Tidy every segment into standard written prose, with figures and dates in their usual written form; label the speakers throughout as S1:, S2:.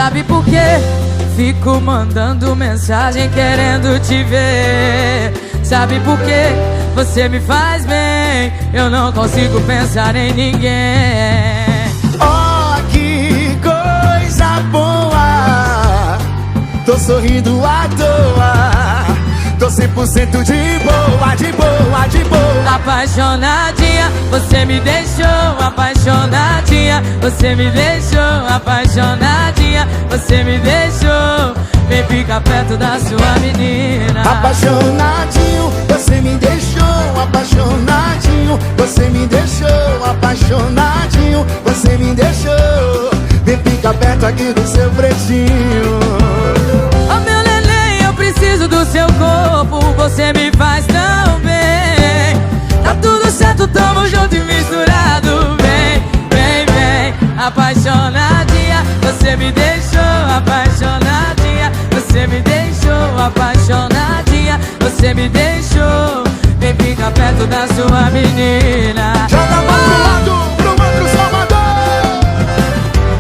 S1: Sabe por quê? Fico mandando mensagem querendo te ver. Sabe por quê? Você me faz bem, eu não consigo pensar em ninguém.
S2: Oh, que coisa boa, tô sorrindo à toa, tô 100% de boa, de boa, de boa.
S1: Apaixonadinha, você me deixou. Apaixonadinha, você me deixou. Apaixonadinha, você me deixou. Vem ficar perto da sua menina.
S2: Apaixonadinho, você me deixou. Apaixonadinho, você me deixou. Apaixonadinho, você me deixou. Vem ficar perto aqui do seu pretinho.
S1: Oh, meu neném, eu preciso do seu corpo. Você me faz tão bem. Tá tudo certo, tamo junto e misturado. Vem, vem, vem. Apaixonadinha, você me deixou. Apaixonadinha, você me deixou. Apaixonadinha, você me deixou. Vem ficar perto da sua menina.
S2: Joga mais pro lado, pro outro Salvador.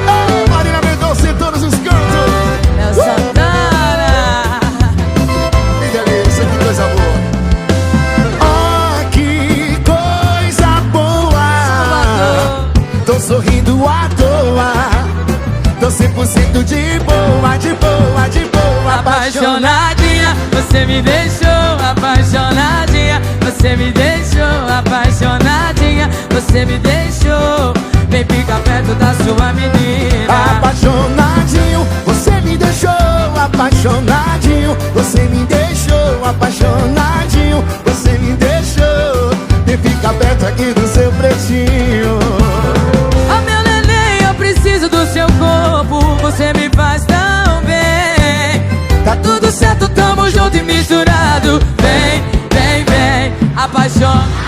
S2: Oh, Marina Mendonça em todos os cantos.
S1: É o Santana.
S2: Que delícia, que coisa boa. Oh, que coisa boa.
S1: Salvador.
S2: Tô sorrindo à toa, tô 100% de boa, de boa, de boa.
S1: Apaixonadinha, você me deixou. Apaixonadinha, você me deixou. Apaixonadinha, você me deixou. Vem ficar perto da sua menina.
S2: Apaixonadinho, você me deixou. Apaixonadinho, você me deixou. Apaixonadinho, você me deixou. Vem ficar perto aqui do seu pretinho.
S1: Oh, meu neném, eu preciso do seu corpo. Você me faz tão bem. Tá tudo certo, tamo junto e misturado. Vem, vem, vem. Apaixonado.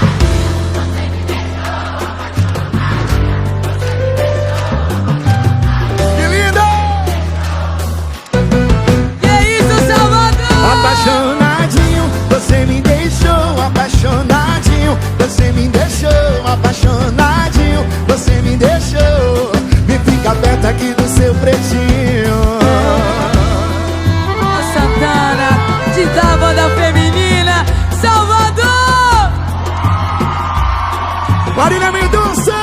S2: Apaixonadinho, você me deixou. Apaixonadinho, você me deixou. Apaixonadinho, você me deixou. Vem ficar perto aqui do seu pretinho.
S1: A Santana, da banda feminina, Salvador.
S2: Marina Mendonça.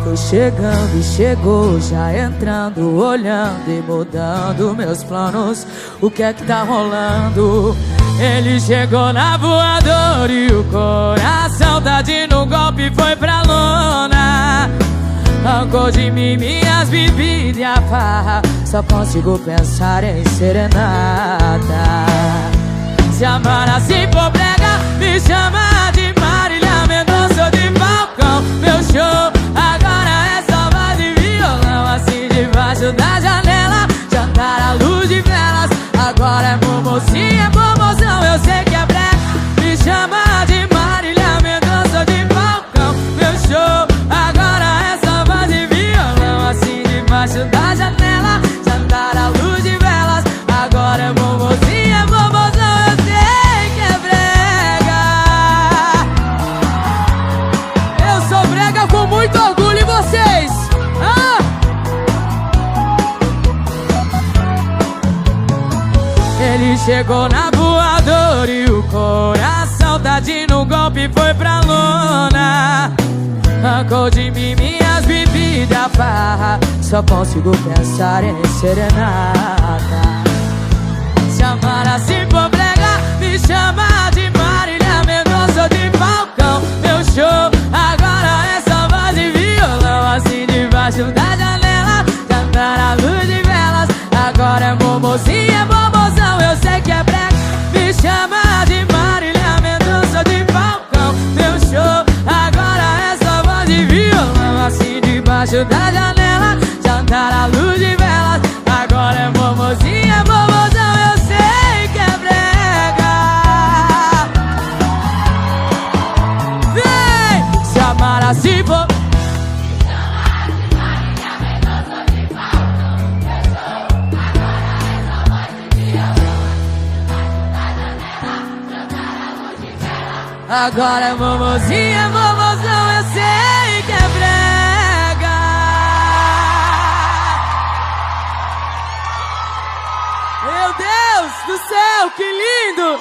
S1: Foi chegando e chegou, já entrando, olhando e mudando meus planos. O que é que tá rolando? Ele chegou na voadora e o coração tá de no golpe, foi pra lona. Arrancou de mim minhas bebidas e a farra, só consigo pensar em serenata. Se amar assim for brega, me chama de Marília Mendonça ou de Falcão. Meu show agora é só voz e violão, assim debaixo da janela, jantar à luz de velas. Agora é mocinha, é promoção, eu sei que é brega. Me chama de Marília Mendonça ou de Falcão. Meu show agora é só voz e violão, assim debaixo da janela, jantar à luz de velas. Agora é mocinha, é promoção, eu sei que é brega. Eu sou brega com muito orgulho, e vocês? Ele chegou na voadora e o coração tá de no golpe, foi pra lona. Arrancou de mim minhas bebidas, a farra, só consigo pensar em serenata. Se amar assim for brega, me chama de Marília Mendonça ou de Falcão. Meu show agora é só voz e violão, assim debaixo da janela, cantar à luz de velas. Agora é mocinha, é promoção, eu sei que é brega. Me chama de Marília Mendonça ou de Falcão. Meu show agora é só voz e violão, assim debaixo da janela, jantar à luz de velas. Agora é mocinha, é promoção, eu sei que é brega. Vem! Se amar assim for, Agora é momozinha, momozão, eu sei que é brega. Meu Deus do céu, que lindo!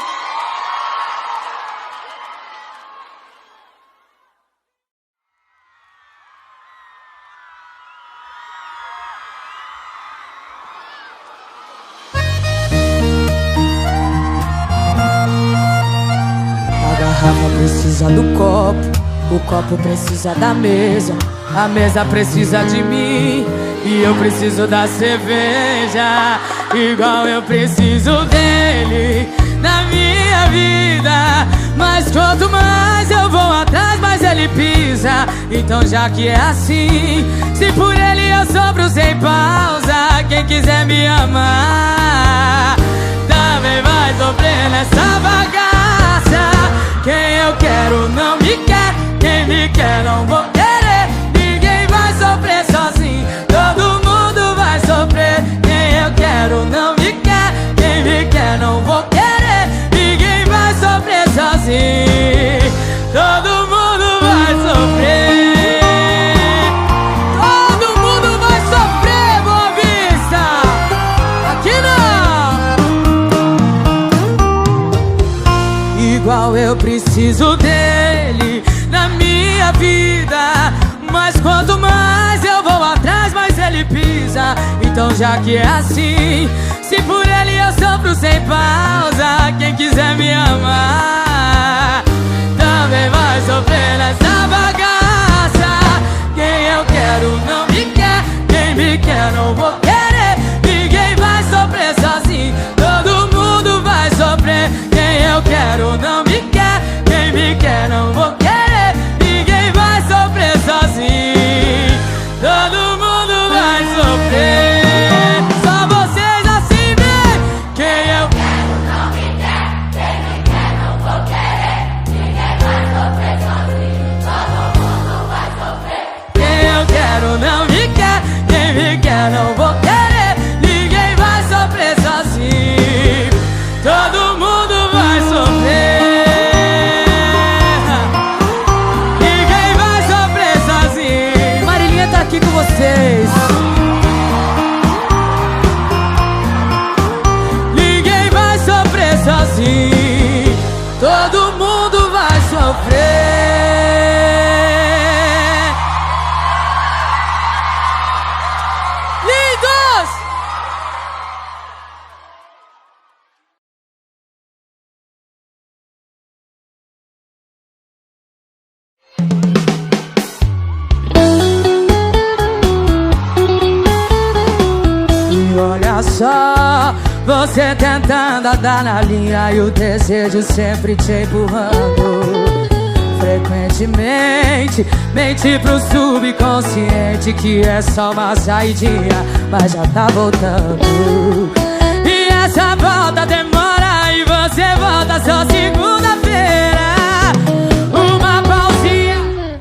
S1: A garrafa precisa do copo, o copo precisa da mesa, a mesa precisa de mim e eu preciso da cerveja. Igual eu preciso dele na minha vida. Mas quanto mais eu vou atrás, mais ele pisa. Então já que é assim, se por ele eu sofro sem pausa, quem quiser me amar também vai sofrer nessa bagaça. Quem eu quero não me quer, quem me quer não vou querer. Ninguém vai sofrer sozinho, todo mundo vai sofrer. Quem eu quero não me quer, quem me quer não vou querer. Ninguém vai sofrer sozinho, todo mundo vai sofrer. Todo mundo vai sofrer, Boa Vista. Aqui não. Igual eu preciso dele na minha vida. Mas quanto mais eu vou atrás, mais ele pisa. Então já que é assim, se por ele eu sofro sem pausa, quem quiser me amar também vai sofrer nessa bagaça. Quem eu quero não me quer, quem me quer não vou querer. Ninguém vai sofrer sozinho, todo mundo vai sofrer. Quem eu quero não me quer, quem me quer não vou querer. Ninguém vai sofrer sozinho, todo mundo vai sofrer. Só vocês assim vê. Quem eu quero não me quer, quem me quer não vou querer. Ninguém vai sofrer sozinho, todo mundo vai sofrer. Quem eu quero não me quer, quem me quer não vou querer. Ninguém vai sofrer sozinho, todo mundo vai sofrer. Ninguém vai sofrer sozinho. Marilinha tá aqui com vocês. Ninguém vai sofrer sozinho, todo mundo vai sofrer. Lindos! E olha só, você tentando andar na linha e o desejo sempre te empurrando. Frequentemente mente pro subconsciente que é só uma saidinha, mas já tá voltando. E essa volta demora e você volta só segunda-feira. Uma pausinha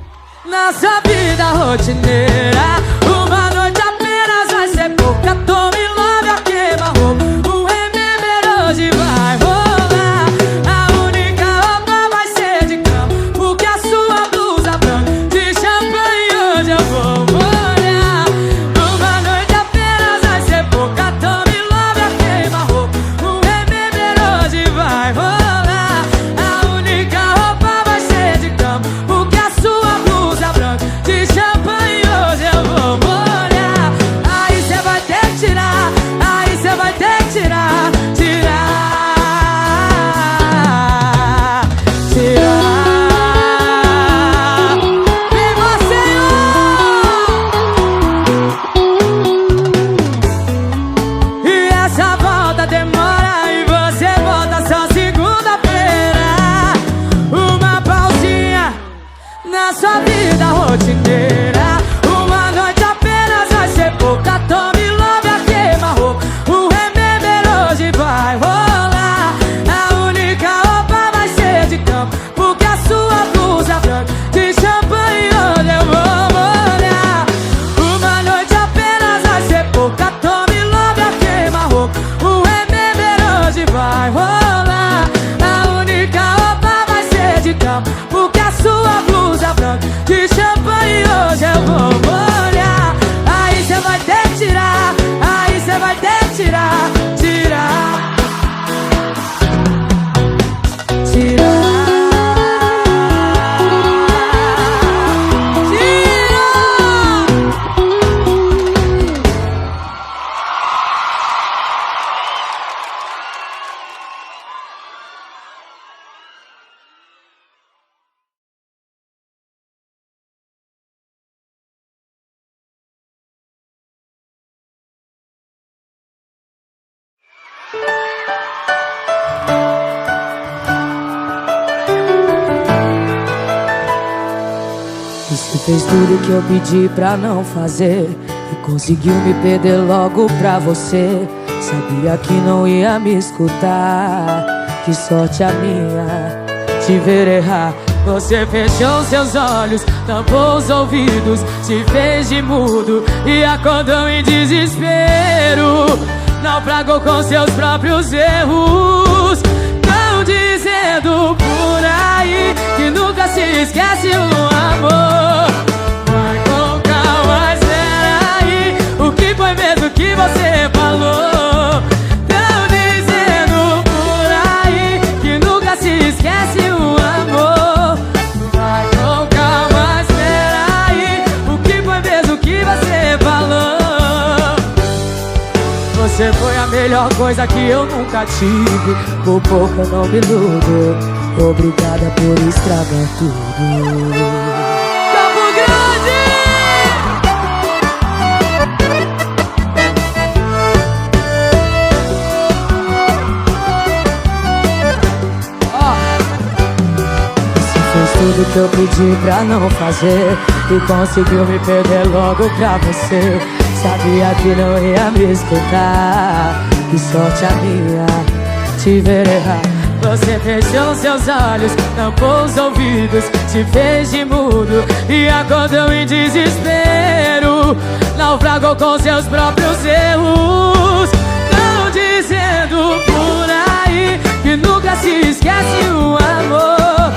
S1: na sua vida rotineira. Uma noite apenas vai ser pouca. Tome love a queima-roupa. O remember hoje vai rolar. A única roupa vai ser de cama, porque a sua blusa branca de champanhe hoje eu vou molhar. Uma noite apenas vai ser pouca. Tome love a queima-roupa. O remember hoje vai rolar. A única roupa vai ser de cama, porque a sua blusa branca de champanhe hoje eu vou molhar. Aí cê vai ter que tirar, aí cê vai ter que tirar, tirar, tirar. Viva Senhor! E essa volta demora e você volta só segunda-feira. Uma pausinha na sua vida rotineira. Uma noite apenas vai ser pouca. Tome love a queima-roupa. O remember hoje vai rolar. A única roupa vai ser de cama, porque a sua blusa branca de champanhe hoje eu vou molhar. Uma noite apenas vai ser pouca. Tome love a queima-roupa. O remember hoje vai rolar. A única roupa vai ser de cama, fez tudo que eu pedi pra não fazer e conseguiu me perder logo pra você. Sabia que não ia me escutar, que sorte a minha te ver errar. Você fechou seus olhos, tampou os ouvidos, se fez de mudo e acordou em desespero. Naufragou com seus próprios erros. Tão dizendo por aí que nunca se esquece o amor. Vai com calma, espera aí, o que foi mesmo que você falou? Tão dizendo por aí que nunca se esquece o amor. Vai com calma, espera aí, o que foi mesmo que você falou? Você foi a melhor coisa que eu nunca tive, por pouco eu não me iludo. Obrigada por estragar tudo. Campo Grande! Você fez tudo que eu pedi pra não fazer e conseguiu me perder logo pra você. Sabia que não ia me escutar, que sorte a minha te ver errar. Você fechou seus olhos, tampou os ouvidos, se fez de mudo e acordou em desespero. Naufragou com seus próprios erros. Tão dizendo por aí que nunca se esquece o amor.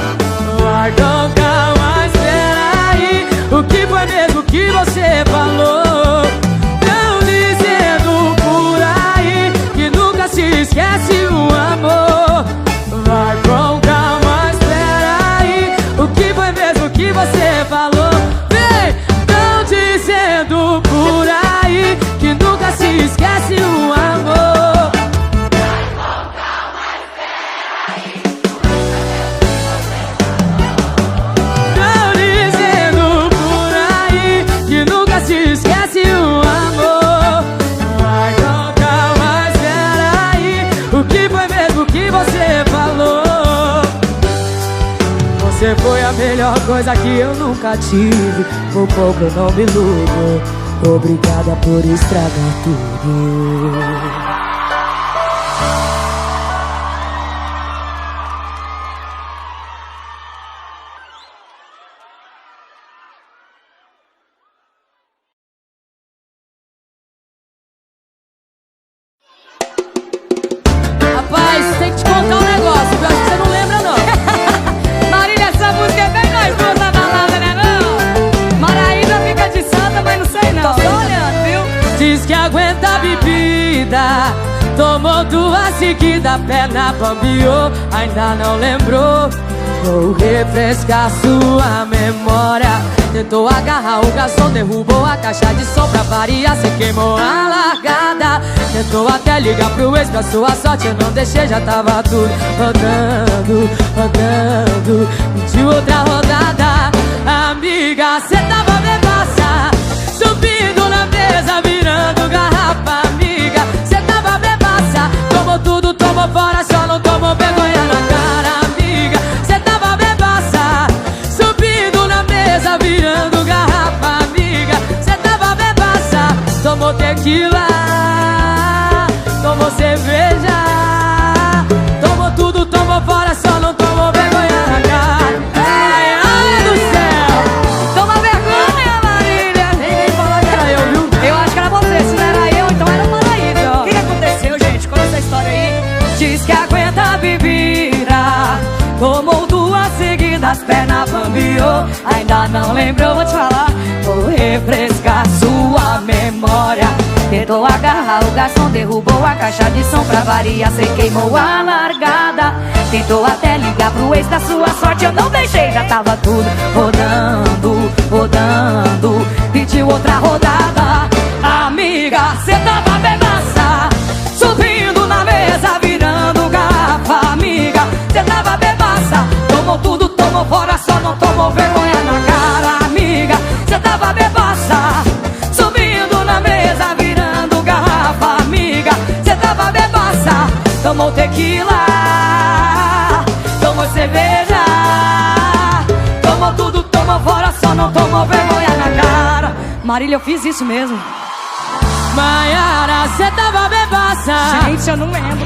S1: Vai com calma, espera aí, o que foi mesmo que você falou? Esquece o amor. Vai com calma, espera aí, o que foi mesmo que você falou? Vem, tão dizendo por aí que nunca se esquece o amor. Vai com calma, espera aí, tão dizendo por aí que nunca se esquece o amor. Vai com calma, o que foi mesmo que você falou? Você foi a melhor coisa que eu nunca tive, por pouco eu não me iludo. Obrigada por estragar tudo.
S3: Rapaz, tem que te contar um negócio, eu acho que você não lembra não. Marília, essa música é bem nós duas na balada, né não? Maraíba fica de santa, mas não sei não. Tô só olhando, viu?
S1: Diz que aguenta a bebida, tomou duas seguidas, perna bambiou, ainda não lembrou. Vou refrescar sua memória. Tentou agarrar o garçom, derrubou a caixa de som pra variar, cê queimou a largada. Tentou até ligar pro ex, pra sua sorte eu não deixei, já tava tudo rodando, rodando. Pediu outra rodada, amiga, cê tava bebaça, subindo na mesa, virando garrafa, amiga. Cê tava bebaça, tomou tudo, tomou fora, só não tomou vergonha na cara, amiga. Cê tava bebaça, subindo na mesa, virando garrafa, amiga. Cê tava bebaça, tomou tequila, tomou cerveja, tomou tudo, tomou fora, só não tomou vergonha na cara. Ai, ai do céu,
S3: Toma vergonha, Marília.
S1: ninguém falou que era eu, viu?
S3: Eu acho que era você, se não era eu, então era o Maraíba. O que aconteceu, gente? Conta essa história aí.
S1: Diz que aguenta a bebida, tomou duas seguidas, perna bambiou, ainda não lembrou, vou te falar. Vou refrescar sua memória. Tentou agarrar o garçom, derrubou a caixa de som pra variar, cê queimou a largada. Tentou até ligar pro ex, da sua sorte eu não deixei, já tava tudo rodando, rodando. Pediu outra rodada, amiga, cê tava bebaça, subindo na mesa, virando garrafa, amiga. Cê tava bebaça, tomou tudo, tomou fora, só não tomou vergonha na cara, amiga. Cê tava bebaça, subindo na mesa, virando garrafa, amiga. Cê tava bebaça, tomou tequila, tomou cerveja, tomou tudo, tomou
S3: tomou fora, só não tomou vergonha na cara. Marília, eu fiz isso mesmo.
S1: Maiara, cê tava bebaça.
S3: Gente, eu não lembro.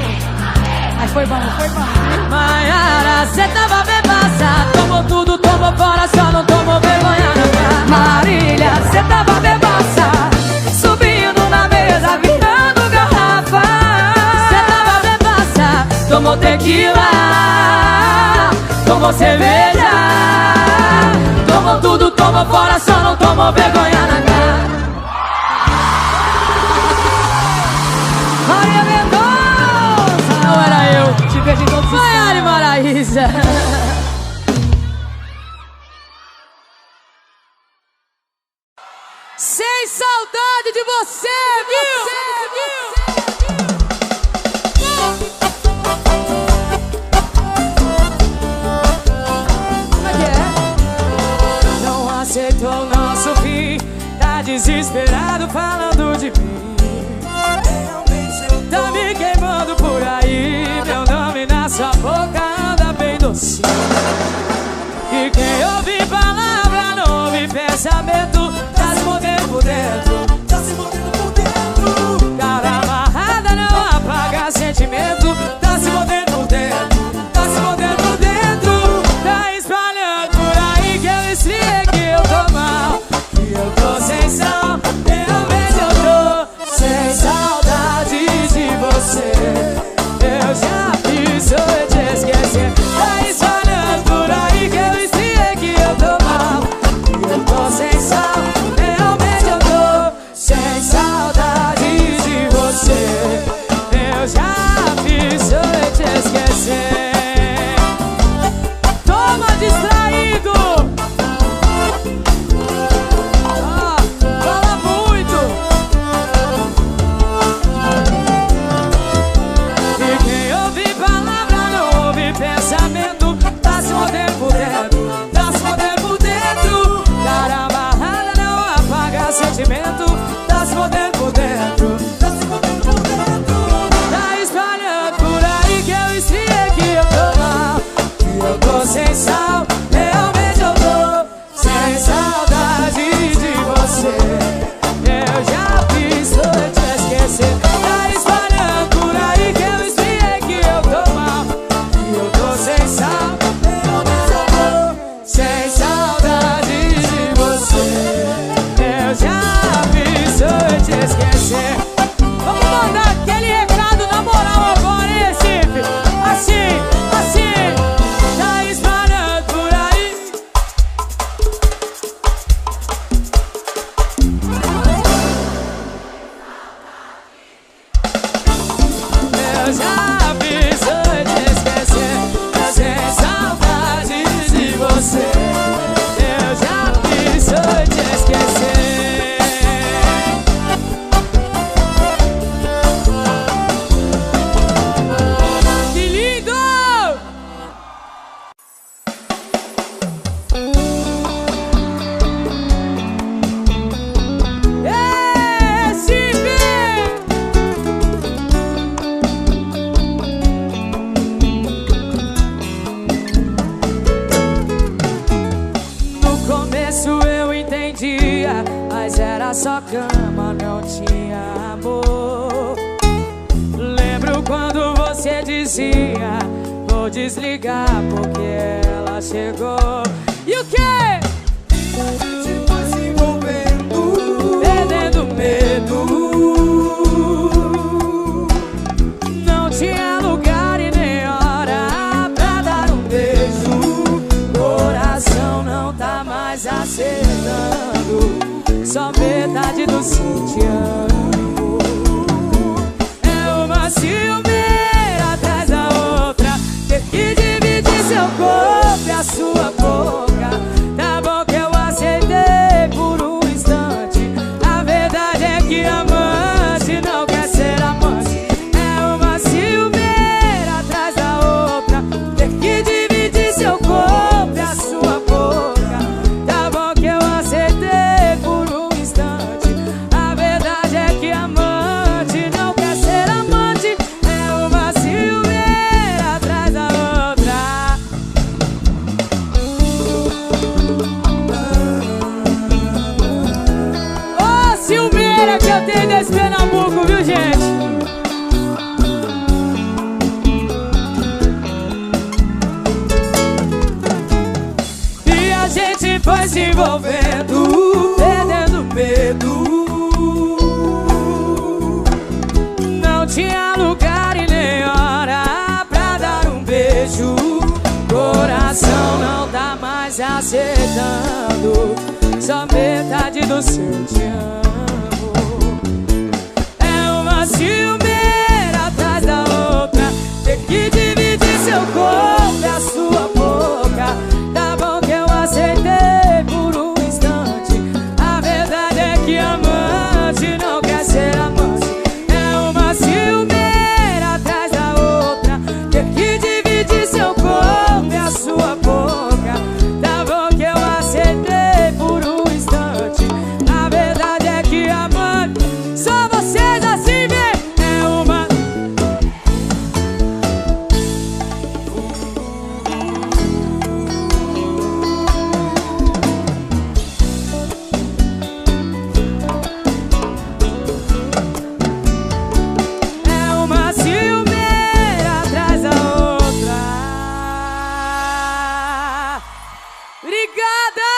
S3: Mas foi bom, foi bom.
S1: Maiara, cê tava bebaça. Tomou tudo, tomou fora, só não tomou vergonha na cara.
S3: Marília, cê tava bebaça, subindo na mesa, virando garrafa.
S1: Cê tava bebaça.
S3: Tomou tequila, tomou cerveja,
S1: Tomou tudo, tomou fora, só não tomou vergonha na cara.
S3: Maria Mendonça.
S1: Não era eu.
S3: Te vejo em todos os
S1: Maiara e Maraísa. Sem saudade de você, viu? Não aceitou o nosso fim, tá desesperado falando de mim. Tá me queimando por aí, meu nome na sua boca anda bem docinho. E quem ouve palavra não ouve pensamento, tá se mordendo por dentro, tá se mordendo por dentro. Cara amarrada não apaga sentimento, tá se mordendo por dentro, tá se mordendo por dentro. Tá espalhando por aí que eu esfriei, que eu tô mal, que eu tô sem sal. Realmente eu tô sem saudade de você. Eu já fiz eu te esquecer. Tá espalhando por aí que eu esfriei, que eu tô mal, que eu tô sem sal. Realmente eu tô sem saudade de você. Eu já fiz eu te esquecer. Toma distraído. Fala muito. E quem ouve palavra não ouve pensamento, tá se mordendo por dentro, tá se mordendo por dentro. Cara amarrada não apaga sentimento, tá se mordendo por dentro, tá se mordendo por dentro. Tá espalhando por aí que eu esfriei, que eu tô mal, que eu tô sem sal. Realmente eu tô sem saudade de você. Eu já fiz eu te esquecer. Tá espalhando por aí que eu esfriei, que eu tô mal, que eu tô sem sal. Realmente eu tô sem saudade de você. Eu já fiz eu te esquecer. Vamos mandar aquele recado na moral agora, hein, Recife? Assim, assim. Tá espalhando por aí. Eu já fiz eu te esquecer. Sem saudade de você. Eu já fiz eu te esquecer. Que lindo! Recife! No começo eu entendia, mas era só cama, não tinha amor. Lembro quando você dizia: vou desligar porque ela chegou. E o quê? Perdendo medo. Não tinha lugar e nem hora pra dar um beijo. Coração não tá mais acertando, só metade do sitiando. É uma ciumeira atrás da outra, ter que dividir seu corpo e a sua boca. Tá bom que eu aceitei por um instante, a verdade é que amante não quer ser amante. É uma ciumeira atrás da outra, ter que dividir seu corpo e a sua boca. Tá bom que eu aceitei por um instante, a verdade é aceitando só metade do seu te amo. É uma ciumeira atrás da outra, ter que dividir seu corpo e a sua boca. Tá bom que eu aceitei por um instante, a verdade é que amante não quer ser amante. É uma ciumeira atrás da outra, ter que dividir seu corpo e a sua boca. Tá bom que eu aceitei por um instante, a verdade é que amante, só vocês assim vê. É uma ciumeira atrás da outra. Obrigada!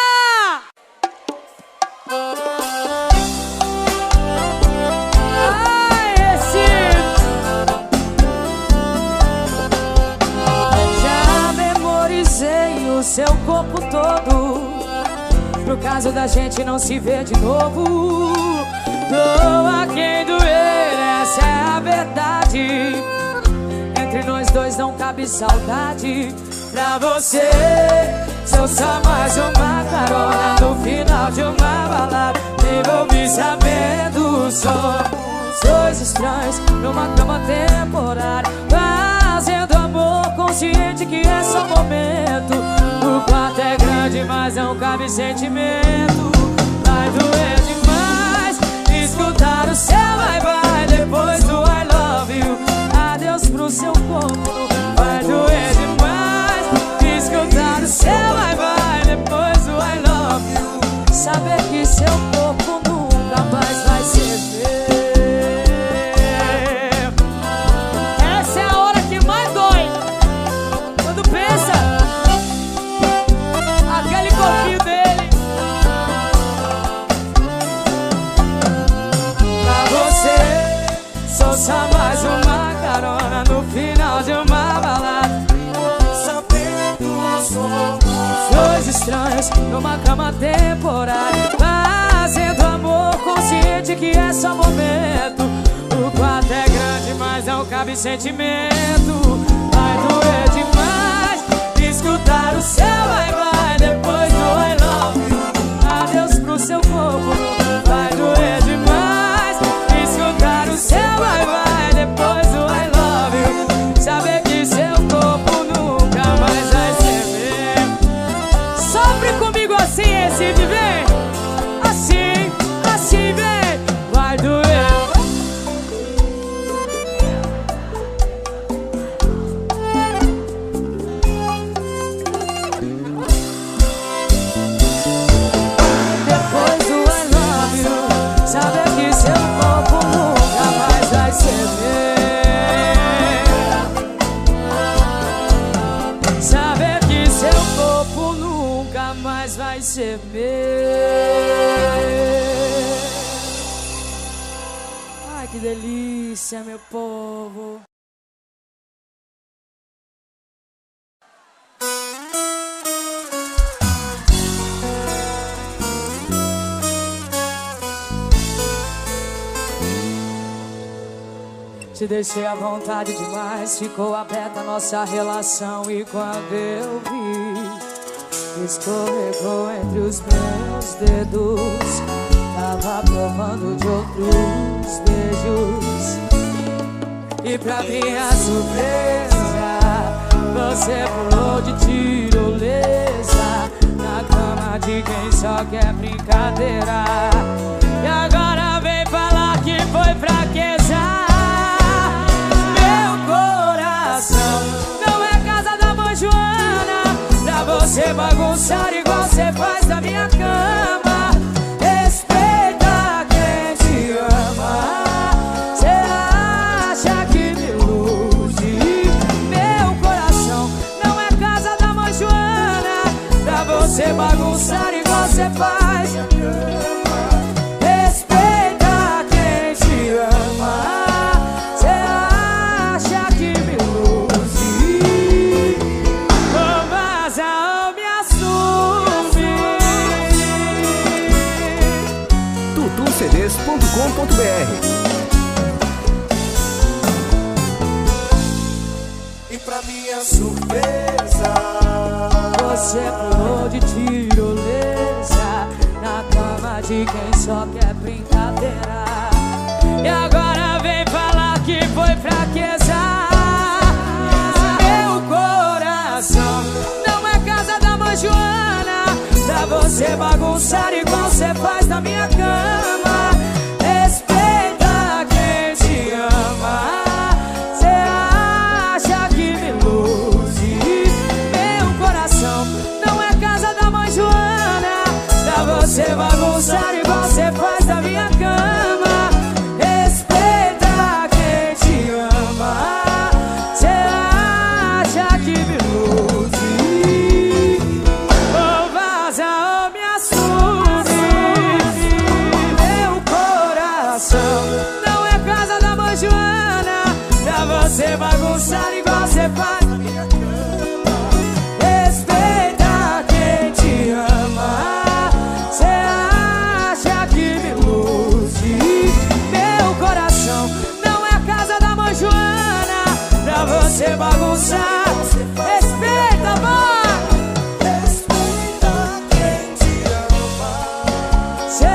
S1: Ai, já memorizei o seu corpo todo, pro caso da gente não se ver de novo. Doa quem doer, essa é a verdade. Entre nós dois não cabe saudade. Pra você, sou só mais uma carona no final de uma balada. Me envolvi sabendo, somos dois estranhos numa cama temporária, fazendo amor consciente que é só momento. O quarto é grande, mas não cabe sentimento. Vai doer demais escutar o seu bye-bye depois do I love you. Adeus pro seu corpo. Vai doer demais escutar o seu bye-bye depois do I love you. Saber que seu corpo nunca mais vai ser meu. Essa é a hora que mais dói, quando pensa aquele corpinho dele. Pra você, sou só mais uma carona no final de uma balada. Dois estranhos numa cama temporária, fazendo amor consciente que é só momento. O quarto é grande, mas não cabe sentimento. Vai doer demais escutar o seu bye-bye depois do I love you. Adeus pro seu corpo. Vai doer demais escutar o seu bye-bye depois do I love you. Saber que seu corpo nunca mais vai ser meu. Sofre comigo assim, esse viver. Assim, assim vem. Vai doer. Depois do I love you, saber que seu corpo nunca mais vai ser meu. Saber que seu corpo nunca mais vai ser meu. Ai, que delícia, meu povo. Te deixei à vontade demais, ficou aberta a nossa relação. E quando eu vi, escorregou entre os meus dedos. Tava provando de outros beijos. E pra minha surpresa, você pulou de tirolesa na cama de quem só quer brincadeira. E agora vem falar que foi fraqueza. Não é casa da mãe Joana pra você bagunçar igual você faz na minha cama. Respeita quem te ama. Cê acha que me ilude? Meu coração não é casa da mãe Joana pra você bagunçar igual você faz na minha cama. Respeita quem te ama.
S2: E pra minha surpresa,
S1: você pulou de tirolesa na cama de quem só quer brincadeira. E agora vem falar que foi fraqueza. Meu coração não é casa da mãe Joana pra você bagunçar igual você faz na minha cama. Respeita quem te ama. Cê acha que me ilude? Meu coração não é casa da mãe Joana pra você bagunçar igual você faz na minha cama. Respeita quem te ama. Cê acha que me ilude? Ou vaza ou me assume. Meu coração não é casa da mãe Joana pra você bagunçar igual você faz na minha cama. Respeita quem te ama. Cê acha que me ilude? Meu coração não é casa da mãe Joana pra você bagunçar. Respeita, amor.
S2: respeita quem te ama.
S1: Cê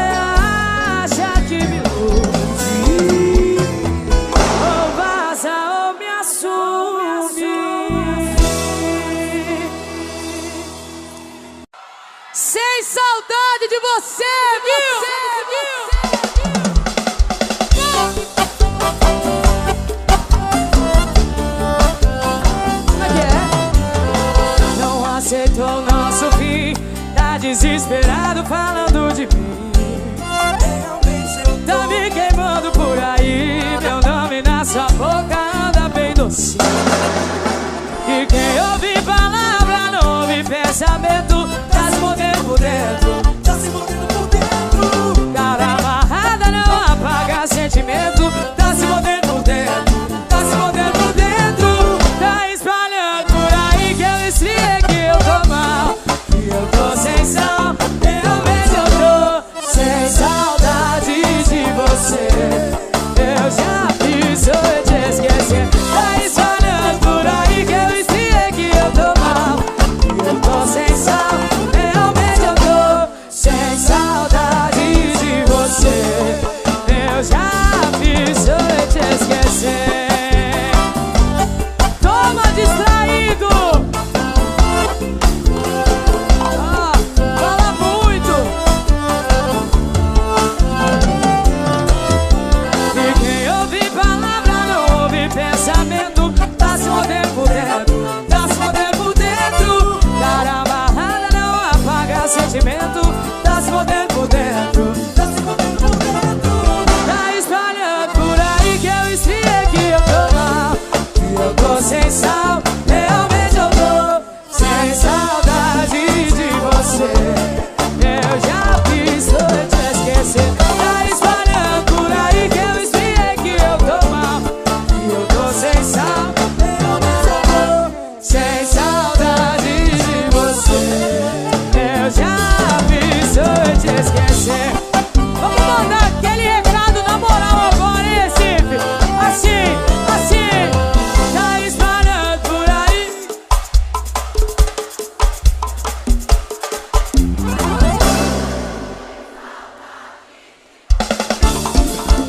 S1: acha que me ilude? Ou vaza ou me assume. Sem saudade de você, viu? Não aceitou o nosso fim, tá desesperado falando de mim. Tá me queimando por aí, meu nome na sua boca anda bem docinho. E quem ouve palavra não ouve pensamento, tá se mordendo por dentro.
S2: Tá se mordendo por dentro.
S1: Cara amarrada não apaga sentimento, tá se mordendo por dentro. Tá se mordendo por dentro. Tá espalhando por aí que eu esfriei, que eu tô mal, que eu tô sem sal. Realmente eu tô sem saudade de você. Eu já fiz eu te esquecer. Tá espalhando por aí que eu esfriei, que eu tô mal, que eu tô sem sal. Realmente eu tô sem saudade de você. Eu já fiz eu te esquecer. Toma distraído. Ah, fala muito. E quem ouve palavra não ouve pensamento, tá se mordendo por dentro. Tá se mordendo por dentro. Cara amarrada não apaga sentimento, tá se mordendo por dentro.
S2: Tá se mordendo por dentro.
S1: Tá espalhando por aí que eu esfriei, que eu tô mal, que eu tô sem sal. Realmente eu tô sem saudade de você. Eu já fiz eu te esquecer. Tá espalhando por aí que eu esfriei, que eu tô mal, que eu tô sem sal. Realmente eu tô sem saudade de você. Eu já fiz eu te esquecer. Vamos mandar aquele recado na moral agora, hein, Recife? Assim, assim. Tá espalhando por aí.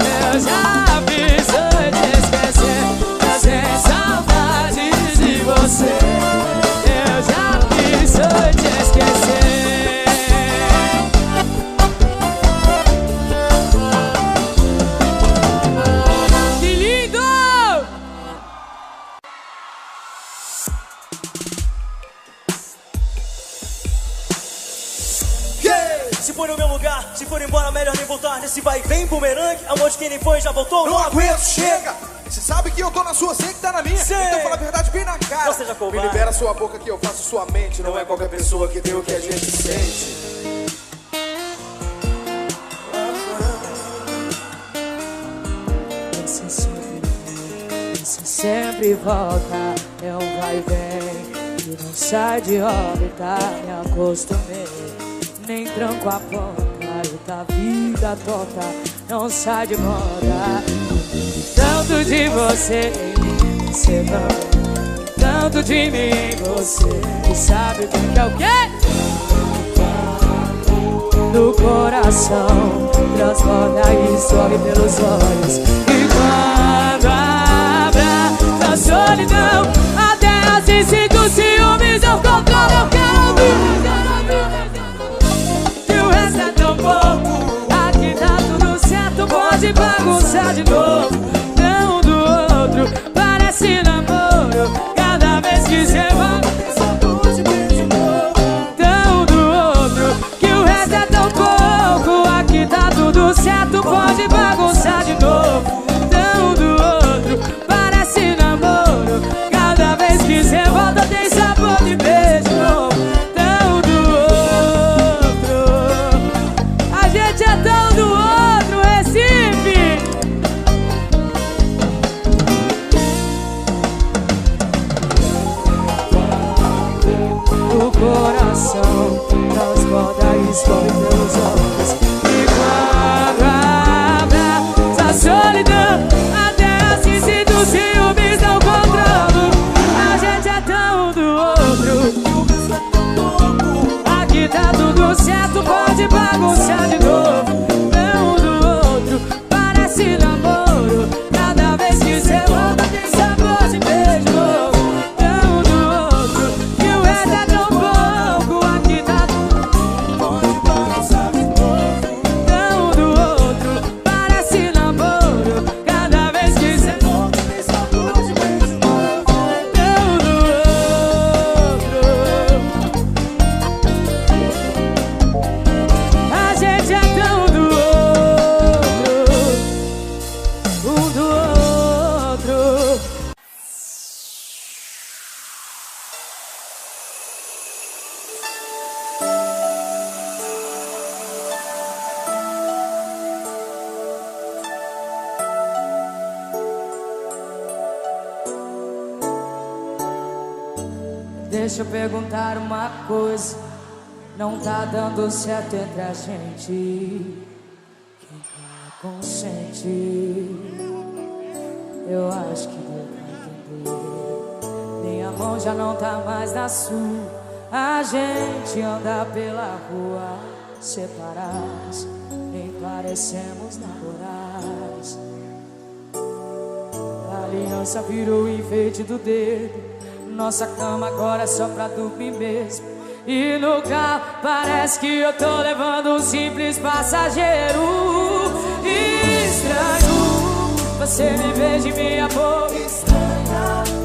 S1: Eu já fiz eu te esquecer. Tá sem saudade de você. Eu já fiz eu te esquecer. Que lindo!
S4: Se for no meu lugar, se for embora, melhor nem voltar. Nesse vai e vem, bumerangue. Amor de quem nem foi, já voltou.
S2: Não aguento, chega! Você sabe que eu tô na sua, sei que tá na minha.
S4: Sei.
S2: Então fala a verdade bem na cara.
S4: Não seja covarde.
S2: Me libera sua boca que eu faço sua mente. Não é qualquer pessoa que deu o que a gente sente.
S1: Você sempre volta, é um vai e vem, e não sai de órbita, me acostumei. Nem tranco a porta, e da vida torta, não sai de moda. Tanto de você em mim, você não. Tanto de mim em você, e sabe o que é o quê? Do coração transborda e sobe pelos olhos. E quando abraça a solidão, até assim sinto ciúmes, eu controlo, eu quero ouvir. Que o resto é tão pouco, aqui tá tudo certo, pode bagunçar de novo. Não do outro, parece namoro, cada vez que cê volta. Certo, pode bagunçar de novo. Tão do outro, parece namoro, cada vez que cê volta tem sabor de beijo novo. Tão do outro, a gente é tão do outro, Recife. O coração transborda e escorre pelos olhos. Solidão, até assim sinto ciúmes, não controlo. A gente é tão do outro. Aqui tá tudo certo, pode bagunçar de novo. Não do outro, parece namoro, cada vez que cê volta tem sabor de beijo novo. Não do outro, que o resto é tão pouco. Aqui tá tudo, pode bagunçar de novo. Não do outro, parece namoro, cada vez que cê volta tem sabor de beijo novo. Não do outro, a gente é tão do outro, um do outro. Deixa eu perguntar uma coisa, não tá dando certo entre a gente. Quem tá consciente? Eu acho que deu pra entender. Minha mão já não tá mais na sua. A gente anda pela rua separados, nem parecemos namorados. A aliança virou enfeite do dedo. Nossa cama agora é só pra dormir mesmo. E no carro parece que eu tô levando um simples passageiro. Estranho, você me beija em minha boca.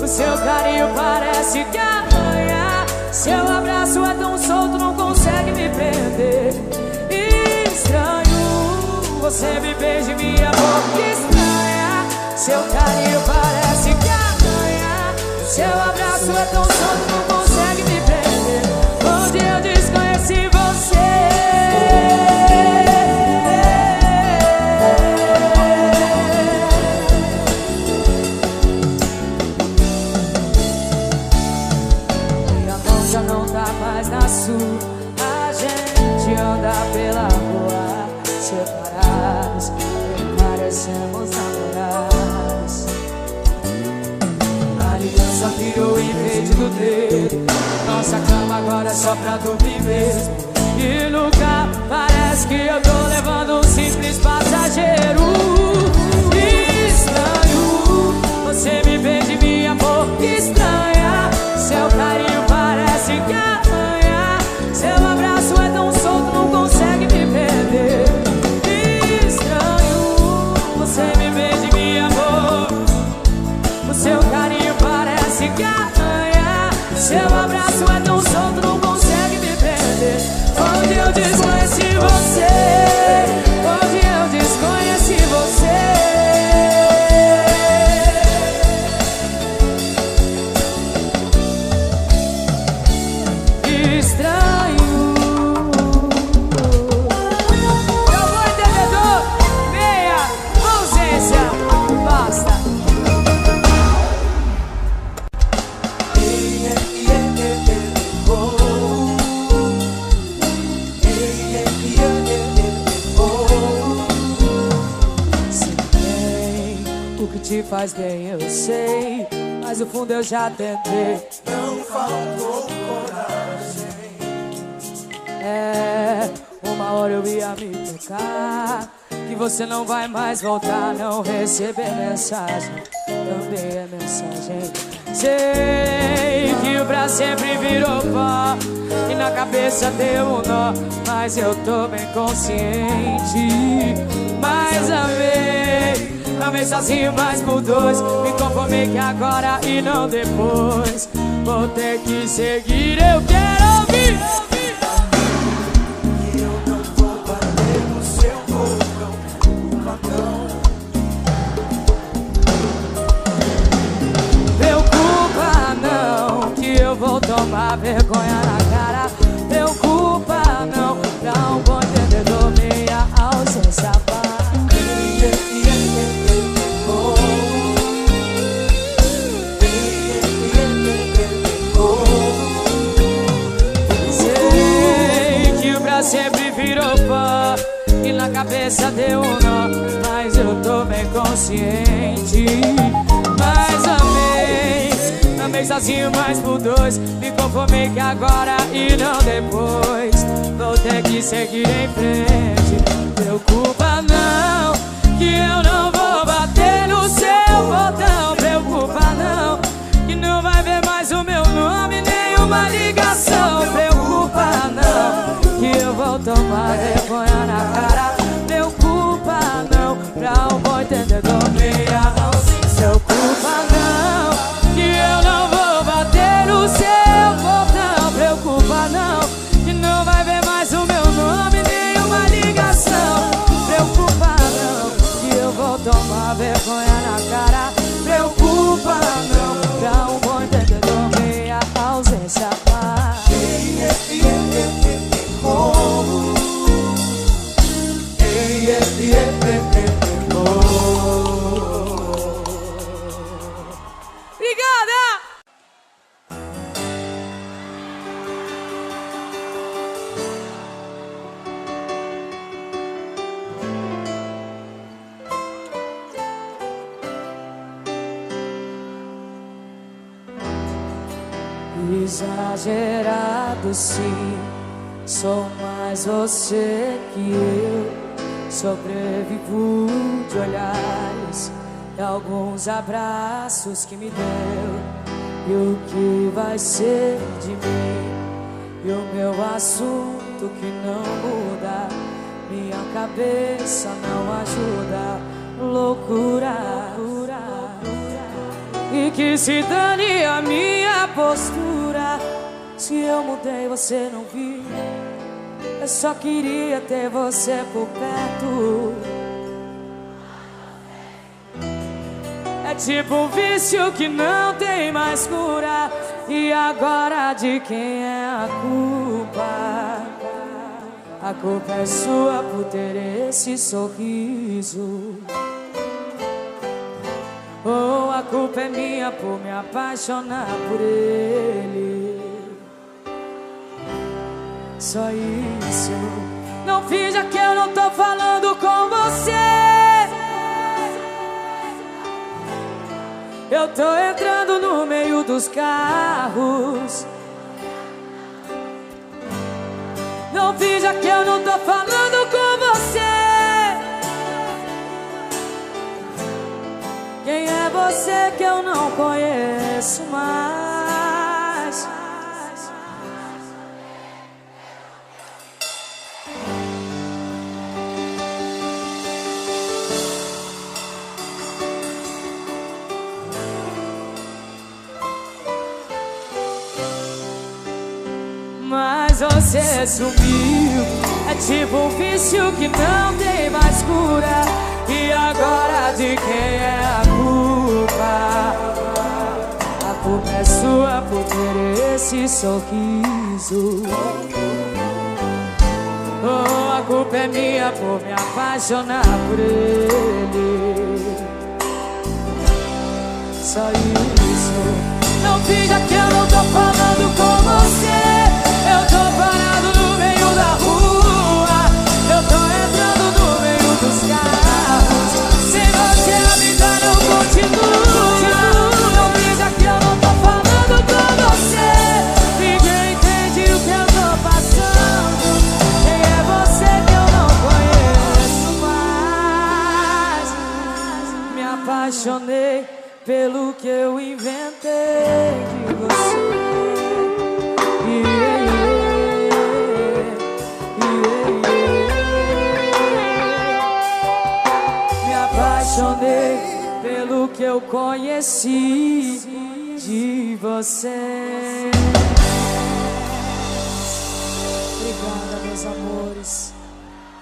S1: O seu carinho parece que arranha. Seu abraço é tão solto, não consegue me prender. Estranho, você me beija em minha boca. Estranha, seu carinho parece que arranha. Seu abraço é tão solto, não consegue me prender. Onde eu desconheci você. Minha mão já não tá mais na sua. A gente anda pela rua separados, nem parecemos namorados. A aliança virou enfeite do dedo. Nossa cama agora é só pra dormir mesmo. E no carro parece que eu tô levando um simples passageiro. Estranho, você me beija em minha boca. Estranha, seu carinho parece que arranha. Seu abraço é tão solto, não consegue me perder. Estranho, você me beija em minha boca. O seu carinho parece que arranha. Seu abraço é tão solto, não consegue me prender. Onde eu desconheci você. Onde eu desconheci você. Estranho. Eu vou entendedor. Meia ausência. Basta. faz bem, eu sei, mas no fundo eu já tentei.
S2: Não faltou coragem.
S1: É, uma hora eu ia me tocar que você não vai mais voltar. Não receber mensagem também é mensagem. Sei que o pra sempre virou pó e na cabeça deu um nó, mas eu tô bem consciente. Mas amei sozinho, mas por dois. Me conformei que agora e não depois. Vou ter que seguir, eu quero ouvir.
S2: E eu não vou bater no seu bocão, bocão.
S1: Preocupa não, que eu vou tomar vergonha na cara. Preocupa não, pra um bom entendedor minha ausência vai. Sei que o pra sempre virou pó e na cabeça deu um nó, mas eu tô bem consciente. Mas amei sozinho, mas por dois. Me conformei que agora e não depois. Vou ter que seguir em frente. Preocupa não, que eu não vou bater no seu botão. Preocupa não, que não vai ver mais o meu nome, nenhuma ligação. Preocupa não, que eu vou tomar vergonha na cara. Preocupa não, pra um bom entendedor minha ausência. Preocupa não, que eu não vou bater no seu botão. Preocupa não, que não vai ver mais o meu nome, nenhuma ligação. Preocupa não, que eu vou tomar vergonha na cara. Preocupa não, pra um bom entendedor minha ausência vai.
S3: Obrigada!
S1: Exagerado sim, sou mais você que eu. Sobrevivo de olhares e alguns abraços que me deu. E o que vai ser de mim? E o meu assunto que não muda, minha cabeça não ajuda. Loucura, e que se dane a minha postura. Se eu mudei você não viu, eu só queria ter você por perto. É tipo um vício que não tem mais cura. E agora de quem é a culpa? A culpa é sua por ter esse sorriso, ou a culpa é minha por me apaixonar por ele. Só isso. Não finja que eu não tô falando com você. Eu tô entrando no meio dos carros. Não finja que eu não tô falando com você. Quem é você que eu não conheço mais? Mas você sumiu. É tipo um vício que não tem mais cura. E agora de quem é a culpa? A culpa é sua por ter esse sorriso, ou a culpa é minha por me apaixonar por ele. Só isso. Não finja que eu não tô falando com você. Eu tô parado no meio da rua. Eu tô entrando no meio dos carros. Sem você a vida não continua. que eu conheci de você. Obrigada, meus amores.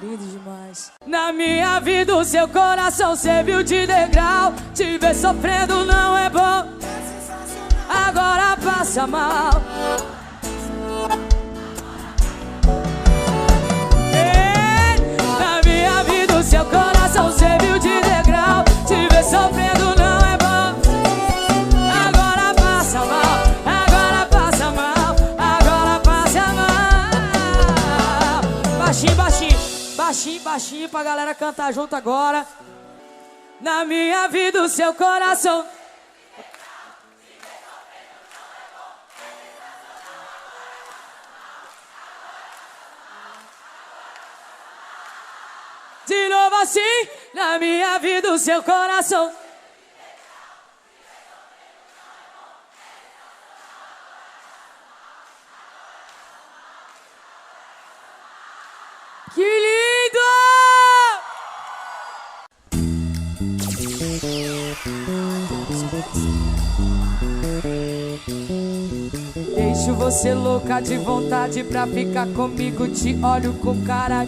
S1: Lindo demais. Na minha vida o seu coração serviu de degrau. Te ver sofrendo não é bom, agora passa mal. Ei, na minha vida o seu coração serviu de degrau. Te ver sofrendo não é bom, agora passa mal. Agora passa mal, agora passa mal. Baixinho, baixinho. Baixinho, baixinho pra galera cantar junto agora. Na minha vida o seu coração. De novo assim. Na minha vida o seu coração. Que lindo! Deixo você louca de vontade pra ficar comigo. Te olho com cara.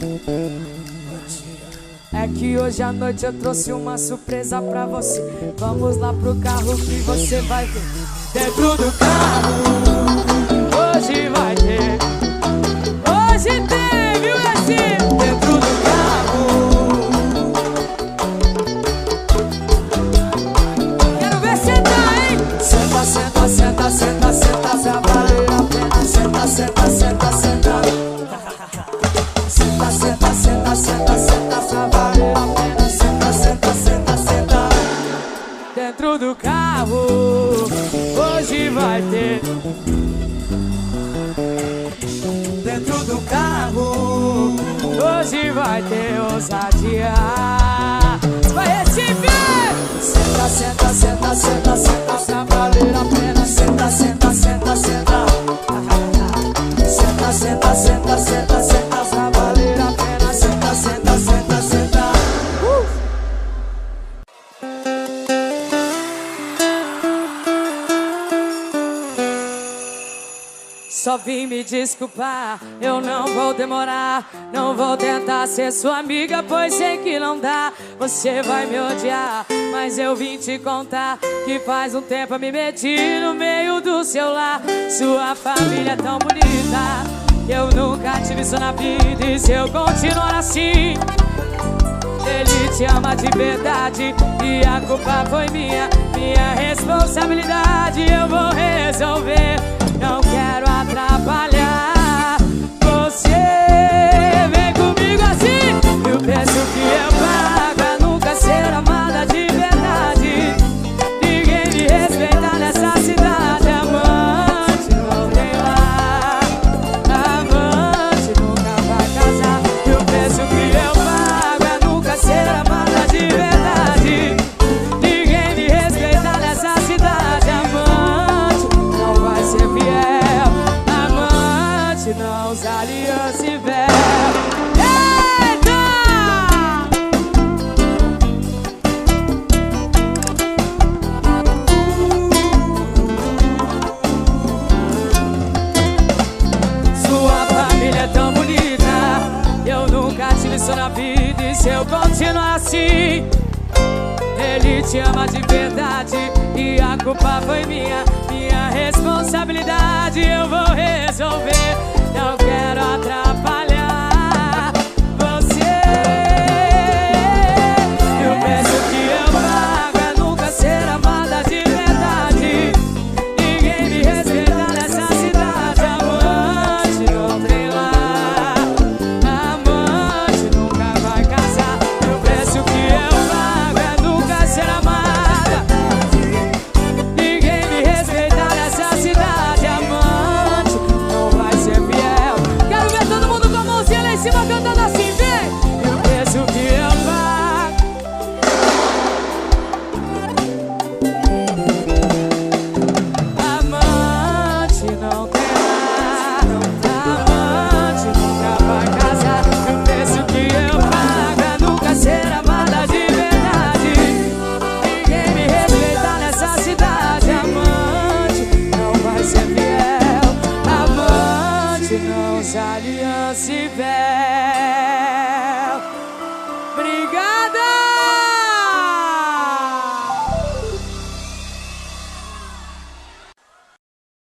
S1: É que hoje à noite eu trouxe uma surpresa pra você. Vamos lá pro carro que você vai ver. Dentro do carro, hoje vai ter. Hoje tem, viu, esse? Dentro do carro. Quero ver sentar, hein? Senta, senta, senta, senta, senta, pra valer a pena. Senta, senta, senta, senta. Senta, senta, senta, senta, senta, pra valer a pena. Senta, senta, senta, senta. Dentro do carro, hoje vai ter. Dentro do carro, hoje vai ter ousadia. Vai receber! Senta, senta, senta, senta, senta, pra valer a pena. Senta, senta, senta, senta. Senta, senta, senta, senta, senta, pra valer a pena. Senta, senta, senta, senta. Só vim me desculpar, eu não vou demorar. Não vou tentar ser sua amiga, pois sei que não dá. Você vai me odiar, mas eu vim te contar que faz um tempo eu me meti no meio do seu lar. Sua família é tão bonita, eu nunca tive isso na vida. E se eu continuar assim, ele te ama de verdade. E a culpa foi minha responsabilidade. Eu vou resolver, não quero atrapalhar você. Vem comigo assim. E o preço que eu pago é nunca ser amada de verdade. Ninguém me respeita nessa cidade. Amante não tem lá, amante nunca vai casar. E o preço que eu pago é nunca ser amada de verdade. Ninguém me respeita nessa cidade. Amante não vai ser fiel, amante não usa aliança e véu. Eita! Sua família é tão bonita, eu nunca tive isso na vida. E se eu continuar assim, ele te ama de verdade. E a culpa foi minha responsabilidade. Eu vou resolver, não quero atrapalhar você. E o preço que eu pago é nunca ser amada de verdade. Ninguém me respeita nessa cidade. Amante não tem lá, amante nunca vai casar. E o preço que eu pago é nunca ser amada. Ninguém me respeita nessa cidade. Amante não vai ser fiel. aliança e fé.